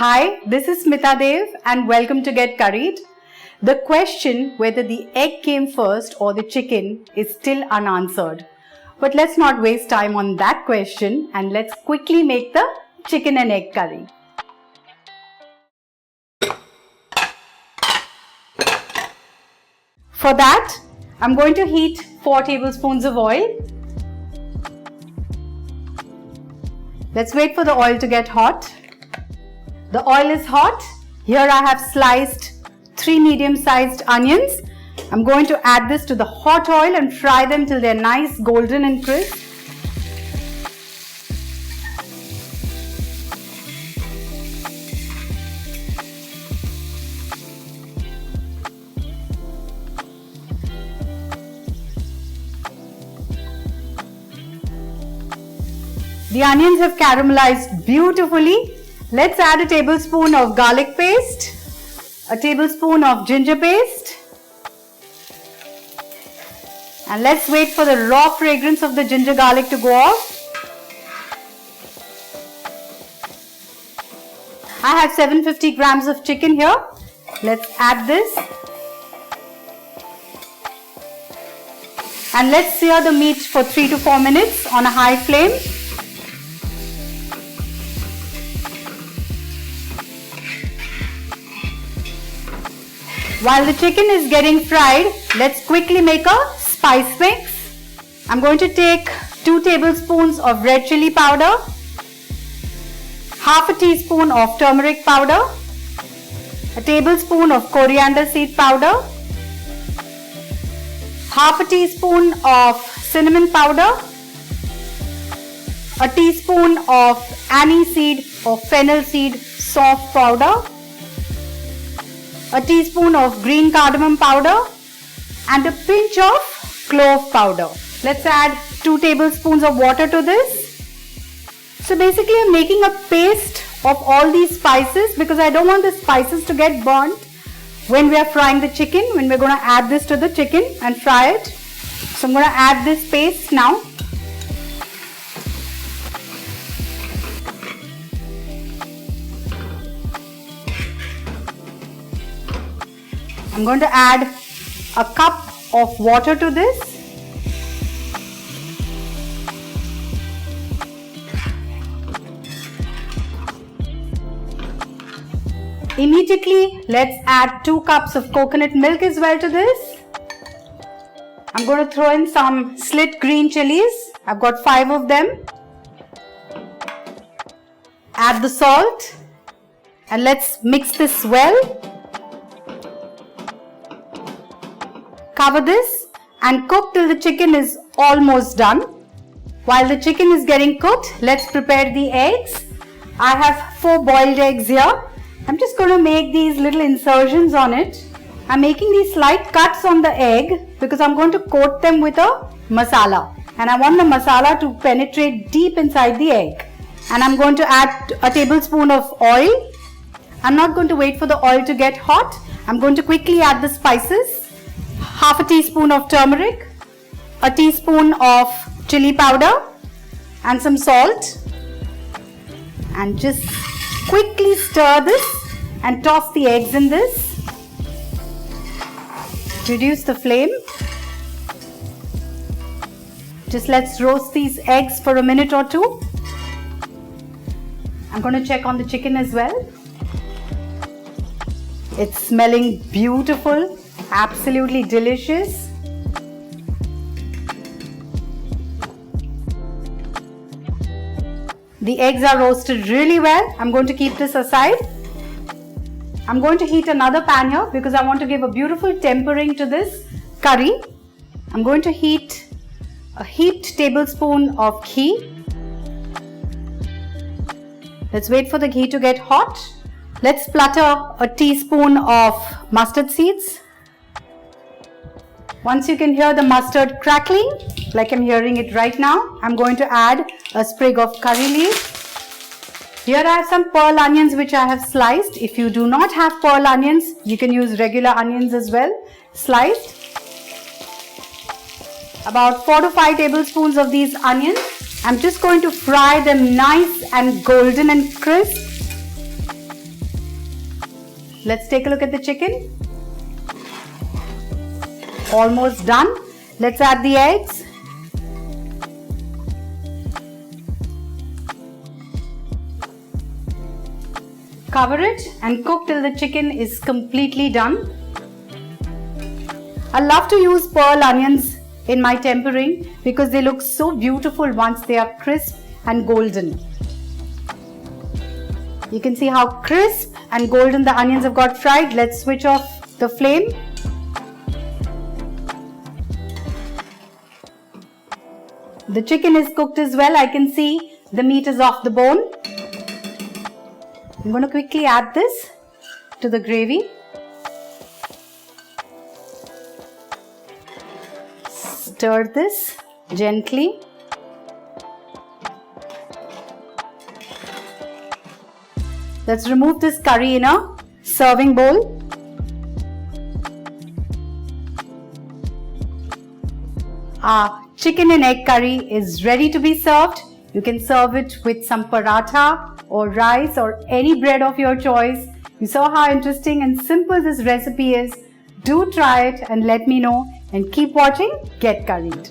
Hi, this is Smita Dev and welcome to Get Curried. The question whether the egg came first or the chicken is still unanswered. But let's not waste time on that question and let's quickly make the chicken and egg curry. For that, I'm going to heat 4 tablespoons of oil. Let's wait for the oil to get hot. The oil is hot. Here I have sliced 3 medium-sized onions. I'm going to add this to the hot oil and fry them till they're nice, golden and crisp. The onions have caramelized beautifully. Let's add a tablespoon of garlic paste, a tablespoon of ginger paste, and let's wait for the raw fragrance of the ginger garlic to go off. I have 750 grams of chicken here. Let's add this. And let's sear the meat for 3 to 4 minutes on a high flame. While the chicken is getting fried, let's quickly make a spice mix. I'm going to take 2 tablespoons of red chili powder, half a teaspoon of turmeric powder, a tablespoon of coriander seed powder, half a teaspoon of cinnamon powder, a teaspoon of aniseed or fennel seed soft powder, a teaspoon of green cardamom powder and a pinch of clove powder. Let's add 2 tablespoons of water to this. So basically I'm making a paste of all these spices because I don't want the spices to get burnt when we are frying the chicken, when we're going to add this to the chicken and fry it. So I'm going to add this paste now. I'm going to add a cup of water to this. Immediately, let's add 2 cups of coconut milk as well to this. I'm going to throw in some slit green chilies. I've got 5 of them. Add the salt and let's mix this well. Cover this and cook till the chicken is almost done. While the chicken is getting cooked, let's prepare the eggs. I have 4 boiled eggs here. I'm just going to make these little insertions on it. I'm making these slight cuts on the egg because I'm going to coat them with a masala. And I want the masala to penetrate deep inside the egg. And I'm going to add a tablespoon of oil. I'm not going to wait for the oil to get hot. I'm going to quickly add the spices. Half a teaspoon of turmeric, a teaspoon of chili powder and some salt, and just quickly stir this and toss the eggs in this. Reduce the flame. Just let's roast these eggs for a minute or 2. I'm going to check on the chicken as well. It's smelling beautiful. Absolutely delicious. The eggs are roasted really well. I'm going to keep this aside. I'm going to heat another pan here because I want to give a beautiful tempering to this curry. I'm going to heat a heaped tablespoon of ghee. Let's wait for the ghee to get hot. Let's splutter a teaspoon of mustard seeds. Once you can hear the mustard crackling, like I'm hearing it right now, I'm going to add a sprig of curry leaf. Here I have some pearl onions which I have sliced. If you do not have pearl onions, you can use regular onions as well, sliced. About 4 to 5 tablespoons of these onions. I'm just going to fry them nice and golden and crisp. Let's take a look at the chicken. Almost done. Let's add the eggs. Cover it and cook till the chicken is completely done. I love to use pearl onions in my tempering because they look so beautiful once they are crisp and golden. You can see how crisp and golden the onions have got fried. Let's switch off the flame. The chicken is cooked as well. I can see the meat is off the bone. I'm going to quickly add this to the gravy. Stir this gently. Let's remove this curry in a serving bowl. Our chicken and egg curry is ready to be served. You can serve it with some paratha or rice or any bread of your choice. You saw how interesting and simple this recipe is. Do try it and let me know, and keep watching Get Curried.